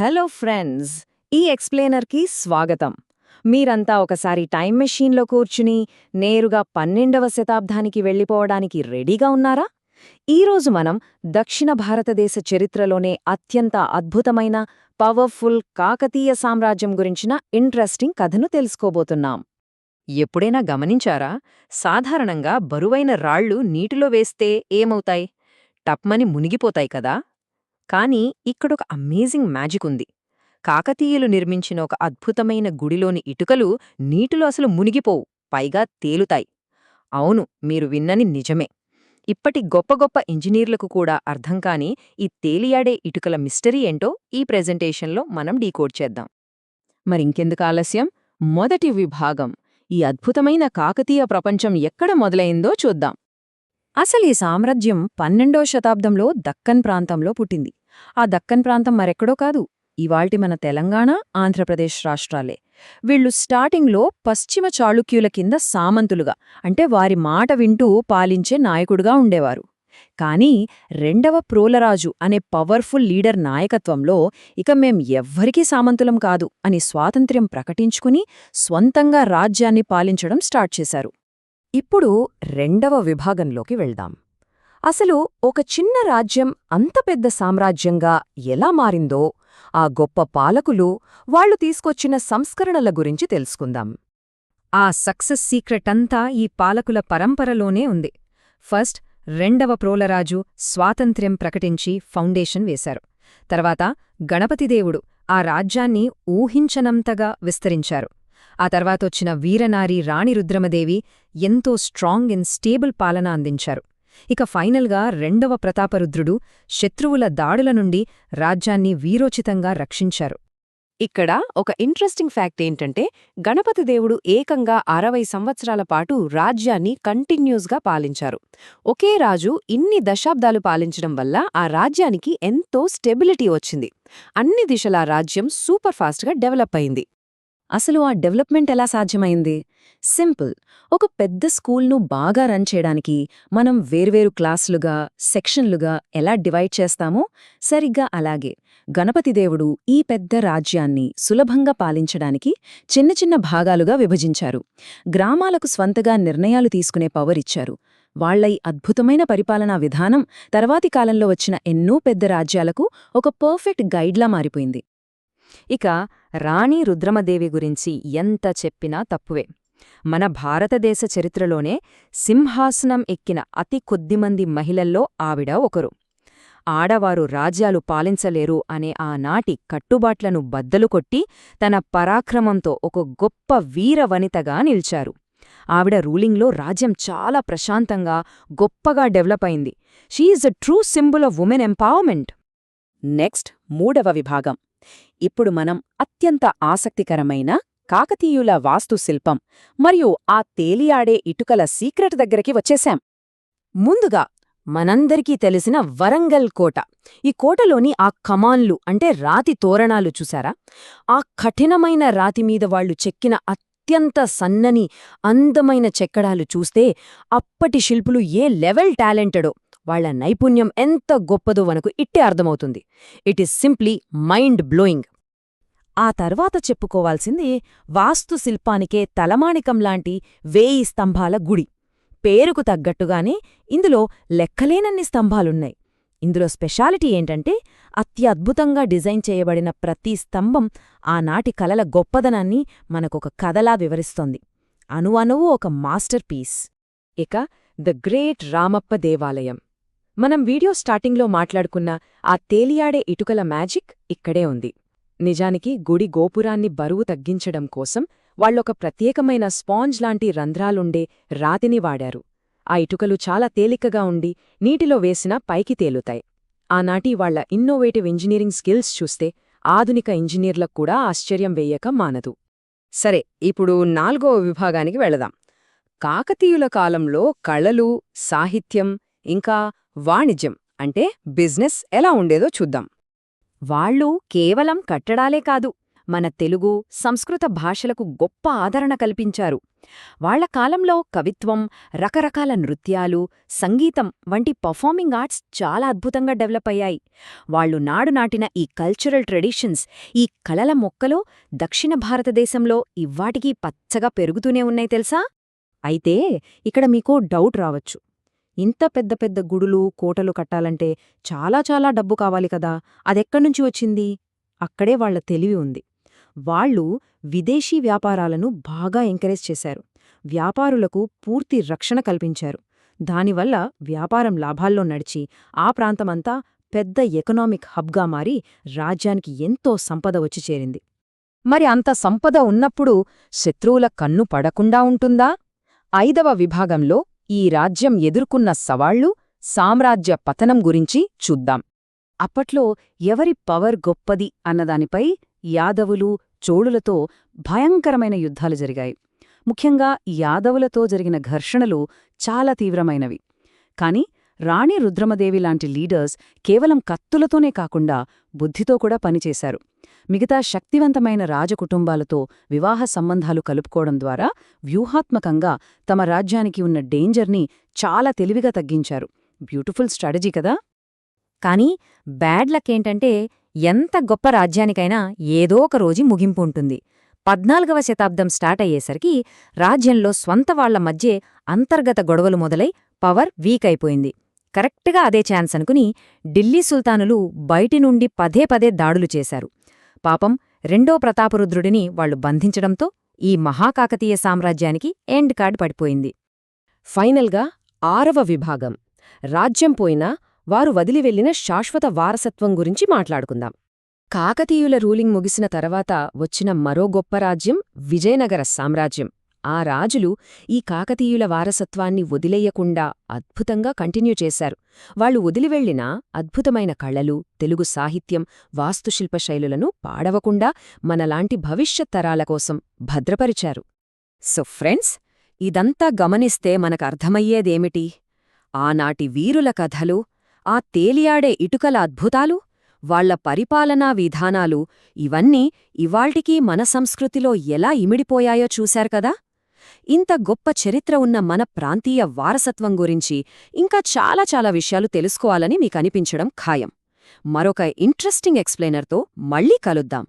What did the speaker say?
Hello friends, ఈ ఎక్స్ప్లెయినర్కి స్వాగతం. మీరంతా ఒకసారి టైం మెషీన్లో కూర్చుని నేరుగా 12వ శతాబ్దానికి వెళ్ళిపోవడానికి రెడీగా ఉన్నారా? ఈరోజు మనం దక్షిణ భారతదేశ చరిత్రలోనే అత్యంత అద్భుతమైన పవర్ఫుల్ కాకతీయ సామ్రాజ్యం గురించిన ఇంట్రెస్టింగ్ కథను తెలుసుకోబోతున్నాం. ఎప్పుడైనా గమనించారా? సాధారణంగా బరువైన రాళ్ళు నీటిలో వేస్తే ఏమవుతాయి? టప్మని మునిగిపోతాయి కదా? కానీ ఇక్కడొక అమేజింగ్ మ్యాజిక్ ఉంది. కాకతీయులు నిర్మించిన ఒక అద్భుతమైన గుడిలోని ఇటుకలు నీటిలో అసలు మునిగిపోవు, పైగా తేలుతాయి. అవును, మీరు విన్నని నిజమే. ఇప్పటి గొప్ప గొప్ప ఇంజనీర్లకు కూడా అర్థం కాని ఈ తేలియాడే ఇటుకల మిస్టరీ ఏంటో ఈ ప్రెజెంటేషన్లో మనం డీకోడ్ చేద్దాం. మరింకెందుకు ఆలస్యం, మొదటి విభాగం, ఈ అద్భుతమైన కాకతీయ ప్రపంచం ఎక్కడ మొదలైందో చూద్దాం. అసలు ఈ సామ్రాజ్యం 12వ శతాబ్దంలో దక్కన్ ప్రాంతంలో పుట్టింది. ఆ దక్కన్ ప్రాంతం మరెక్కడో కాదు, ఇవాల్టి మన తెలంగాణ, ఆంధ్రప్రదేశ్ రాష్ట్రాలే. వీళ్లు స్టార్టింగ్లో పశ్చిమ చాళుక్యుల కింద సామంతులుగా, అంటే వారి మాట వింటూ పాలించే నాయకుడుగా ఉండేవారు. కానీ రెండవ ప్రోలరాజు అనే పవర్ఫుల్ లీడర్ నాయకత్వంలో ఇక మేం ఎవ్వరికీ సామంతులం కాదు అని స్వాతంత్ర్యం ప్రకటించుకుని స్వంతంగా రాజ్యాన్ని పాలించడం స్టార్ట్ చేశారు. ఇప్పుడు రెండవ విభాగంలోకి వెళ్దాం. అసలు ఒక చిన్న రాజ్యం అంత పెద్ద సామ్రాజ్యంగా ఎలా మారిందో, ఆ గొప్ప పాలకులు, వాళ్లు తీసుకొచ్చిన సంస్కరణల గురించి తెలుసుకుందాం. ఆ సక్సెస్ సీక్రెట్ అంతా ఈ పాలకుల పరంపరలోనే ఉంది. ఫస్ట్ రెండవ ప్రోలరాజు స్వాతంత్ర్యం ప్రకటించి ఫౌండేషన్ వేశారు. తర్వాత గణపతిదేవుడు ఆ రాజ్యాన్ని ఊహించనంతగా విస్తరించారు. ఆ తర్వాతొచ్చిన వీరనారి రాణి రుద్రమదేవి ఎంతో స్ట్రాంగ్ అండ్ స్టేబుల్ పాలన అందించారు. ఇక ఫైనల్గా రెండవ ప్రతాపరుద్రుడు శత్రువుల దాడుల నుండి రాజ్యాన్ని వీరోచితంగా రక్షించారు. ఇక్కడ ఒక ఇంట్రెస్టింగ్ ఫ్యాక్ట్ ఏంటంటే, గణపతిదేవుడు ఏకంగా 60 సంవత్సరాల పాటు రాజ్యాన్ని కంటిన్యూస్గా పాలించారు. ఒకే రాజు ఇన్ని దశాబ్దాలు పాలించడం వల్ల ఆ రాజ్యానికి ఎంతో స్టెబిలిటీ వచ్చింది. అన్ని దిశలా రాజ్యం సూపర్ ఫాస్ట్గా డెవలప్ అయింది. అసలు ఆ డెవలప్మెంట్ ఎలా సాధ్యమైంది? సింపుల్. ఒక పెద్ద స్కూల్ను బాగా రన్ చేయడానికి మనం వేర్వేరు క్లాసులుగా, సెక్షన్లుగా ఎలా డివైడ్ చేస్తామో సరిగ్గా అలాగే గణపతిదేవుడు ఈ పెద్ద రాజ్యాన్ని సులభంగా పాలించడానికి చిన్న చిన్న భాగాలుగా విభజించారు. గ్రామాలకు స్వంతగా నిర్ణయాలు తీసుకునే పవర్ ఇచ్చారు. వాళ్ల ఈ అద్భుతమైన పరిపాలనా విధానం తర్వాతి కాలంలో వచ్చిన ఎన్నో పెద్ద రాజ్యాలకు ఒక పర్ఫెక్ట్ గైడ్లా మారిపోయింది. ఇక రాణి రుద్రమదేవి గురించి ఎంత చెప్పినా తప్పువే. మన భారతదేశ చరిత్రలోనే సింహాసనం ఎక్కిన అతి కొద్దిమంది మహిళల్లో ఆవిడ ఒకరు. ఆడవారు రాజ్యాలు పాలించలేరు అనే ఆనాటి కట్టుబాట్లను బద్దలుకొట్టి తన పరాక్రమంతో ఒక గొప్ప వీరవనితగా నిలిచారు. ఆవిడ రూలింగ్లో రాజ్యం చాలా ప్రశాంతంగా, గొప్పగా డెవలప్ అయింది. She is a true symbol of women empowerment. Next మూడవ విభాగం. ఇప్పుడు మనం అత్యంత ఆసక్తికరమైన కాకతీయుల వాస్తుశిల్పం మరియు ఆ తేలియాడే ఇటుకల సీక్రెట్ దగ్గరికి వచ్చేశాం. ముందుగా మనందరికీ తెలిసిన వరంగల్ కోట. ఈ కోటలోని ఆ కమాన్లు అంటే రాతి తోరణాలు చూశారా? ఆ కఠినమైన రాతిమీద వాళ్లు చెక్కిన అత్యంత సన్నని అందమైన చెక్కడాలు చూస్తే అప్పటి శిల్పులు ఏ లెవెల్ టాలెంటెడో, వాళ్ల నైపుణ్యం ఎంత గొప్పదో మనకు ఇట్టే అర్థమవుతుంది. It is simply mind blowing. ఆ తర్వాత చెప్పుకోవాల్సింది వాస్తుశిల్పానికే తలమాణికంలాంటి 1000 స్తంభాల గుడి. పేరుకు తగ్గట్టుగానే ఇందులో లెక్కలేనన్ని స్తంభాలున్నాయి. ఇందులో స్పెషాలిటీ ఏంటంటే, అత్యద్భుతంగా డిజైన్ చేయబడిన ప్రతి స్తంభం ఆనాటి కలల గొప్పదనాన్ని మనకొక కథలా వివరిస్తోంది. అణువణువు ఒక మాస్టర్ పీస్. ఇక ద గ్రేట్ రామప్ప దేవాలయం. మనం వీడియో స్టార్టింగ్లో మాట్లాడుకున్న ఆ తేలియాడే ఇటుకల మ్యాజిక్ ఇక్కడే ఉంది. నిజానికి గుడి గోపురాన్ని బరువు తగ్గించడం కోసం వాళ్లొక ప్రత్యేకమైన స్పాంజ్ లాంటి రంధ్రాలుండే రాతిని వాడారు. ఆ ఇటుకలు చాలా తేలికగా ఉండి నీటిలో వేసినా పైకి తేలుతాయి. ఆనాటి వాళ్ల ఇన్నోవేటివ్ ఇంజనీరింగ్ స్కిల్స్ చూస్తే ఆధునిక ఇంజనీర్లకు కూడా ఆశ్చర్యం వేయక మానదు. సరే, ఇప్పుడు 4వ విభాగానికి వెళదాం. కాకతీయుల కాలంలో కళలు, సాహిత్యం, ఇంకా వాణిజ్యం అంటే బిజినెస్ ఎలా ఉండేదో చూద్దాం. వాళ్లు కేవలం కట్టడాలే కాదు, మన తెలుగు, సంస్కృత భాషలకు గొప్ప ఆదరణ కల్పించారు. వాళ్ల కాలంలో కవిత్వం, రకరకాల నృత్యాలు, సంగీతం వంటి పర్ఫార్మింగ్ ఆర్ట్స్ చాలా అద్భుతంగా డెవలప్ అయ్యాయి. వాళ్లు నాడు నాటిన ఈ కల్చరల్ ట్రెడిషన్స్, ఈ కళల మొక్కలో దక్షిణ భారతదేశంలో ఇవ్వాటికీ పచ్చగా పెరుగుతూనే ఉన్నాయి తెలుసా? అయితే ఇక్కడ మీకో డౌట్ రావచ్చు. ఇంత పెద్ద పెద్ద గుడులు, కోటలు కట్టాలంటే చాలా చాలా డబ్బు కావాలి కదా, అదెక్కడ్నుంచి వచ్చింది? అక్కడే వాళ్ల తెలివి ఉంది. వాళ్ళు విదేశీ వ్యాపారాలను బాగా ఎంకరేజ్ చేశారు. వ్యాపారులకు పూర్తి రక్షణ కల్పించారు. దానివల్ల వ్యాపారం లాభాల్లో నడిచి ఆ ప్రాంతమంతా పెద్ద ఎకనామిక్ హబ్గా మారి రాజ్యానికి ఎంతో సంపద వచ్చి చేరింది. మరి అంత సంపద ఉన్నప్పుడు శత్రువుల కన్ను పడకుండా ఉంటుందా? 5వ విభాగంలో ఈ రాజ్యం ఎదుర్కొన్న సవాళ్లు, సామ్రాజ్య పతనం గురించి చూద్దాం. అప్పట్లో ఎవరి పవర్ గొప్పది అన్నదానిపై యాదవులు, చోళులతో భయంకరమైన యుద్ధాలు జరిగాయి. ముఖ్యంగా యాదవులతో జరిగిన ఘర్షణలు చాలా తీవ్రమైనవి. కాని రాణి రుద్రమదేవి లాంటి లీడర్స్ కేవలం కత్తులతోనే కాకుండా బుద్ధితో కూడా పనిచేశారు. మిగతా శక్తివంతమైన రాజకుటుంబాలతో వివాహ సంబంధాలు కలుపుకోవడం ద్వారా వ్యూహాత్మకంగా తమ రాజ్యానికి ఉన్న డేంజర్ని చాలా తెలివిగా తగ్గించారు. బ్యూటిఫుల్ స్ట్రాటజీ కదా? కానీ బ్యాడ్ లక్ ఏంటంటే, ఎంత గొప్ప రాజ్యానికైనా ఏదో ఒక రోజు ముగింపు ఉంటుంది. 14వ శతాబ్దం స్టార్ట్ అయ్యేసరికి రాజ్యంలో స్వంత వాళ్ల మధ్యే అంతర్గత గొడవలు మొదలై పవర్ వీక్ అయిపోయింది. కరెక్ట్గా అదే ఛాన్స్ అనుకుని ఢిల్లీ సుల్తానులు బయటి నుండి పదే పదే దాడులు చేశారు. పాపం రెండో ప్రతాపరుద్రుడిని వాళ్లు బంధించడంతో ఈ మహాకాకతీయ సామ్రాజ్యానికి ఎండ్ కార్డ్ పడిపోయింది. ఫైనల్గా 6వ విభాగం, రాజ్యం పోయినా వారు వదిలివెళ్లిన శాశ్వత వారసత్వం గురించి మాట్లాడుకుందాం. కాకతీయుల రూలింగ్ ముగిసిన తర్వాత వచ్చిన మరో గొప్ప రాజ్యం విజయనగర సామ్రాజ్యం. ఆ రాజులు ఈ కాకతీయుల వారసత్వాన్ని వదిలేయకుండా అద్భుతంగా కంటిన్యూ చేశారు. వాళ్లు వదిలివెళ్లిన అద్భుతమైన కళలు, తెలుగు సాహిత్యం, వాస్తుశిల్ప శైలులను పాడవకుండా మనలాంటి భవిష్యత్ తరాల కోసం భద్రపరిచారు. సో ఫ్రెండ్స్, ఇదంతా గమనిస్తే మనకర్థమయ్యేదేమిటి? ఆనాటి వీరుల కథలు, ఆ తేలియాడే ఇటుకల అద్భుతాలు, వాళ్ల పరిపాలనా విధానాలు, ఇవన్నీ ఇవాళ్టికీ మన సంస్కృతిలో ఎలా ఇమిడిపోయాయో చూశారు కదా? ఇంత గొప్ప చరిత్ర ఉన్న మన ప్రాంతీయ వారసత్వం గురించి ఇంకా చాలా చాలా విషయాలు తెలుసుకోవాలని మీకనిపించడం ఖాయం. మరొక ఇంట్రెస్టింగ్ ఎక్స్ప్లెయినర్తో మళ్ళీ కలుద్దాం.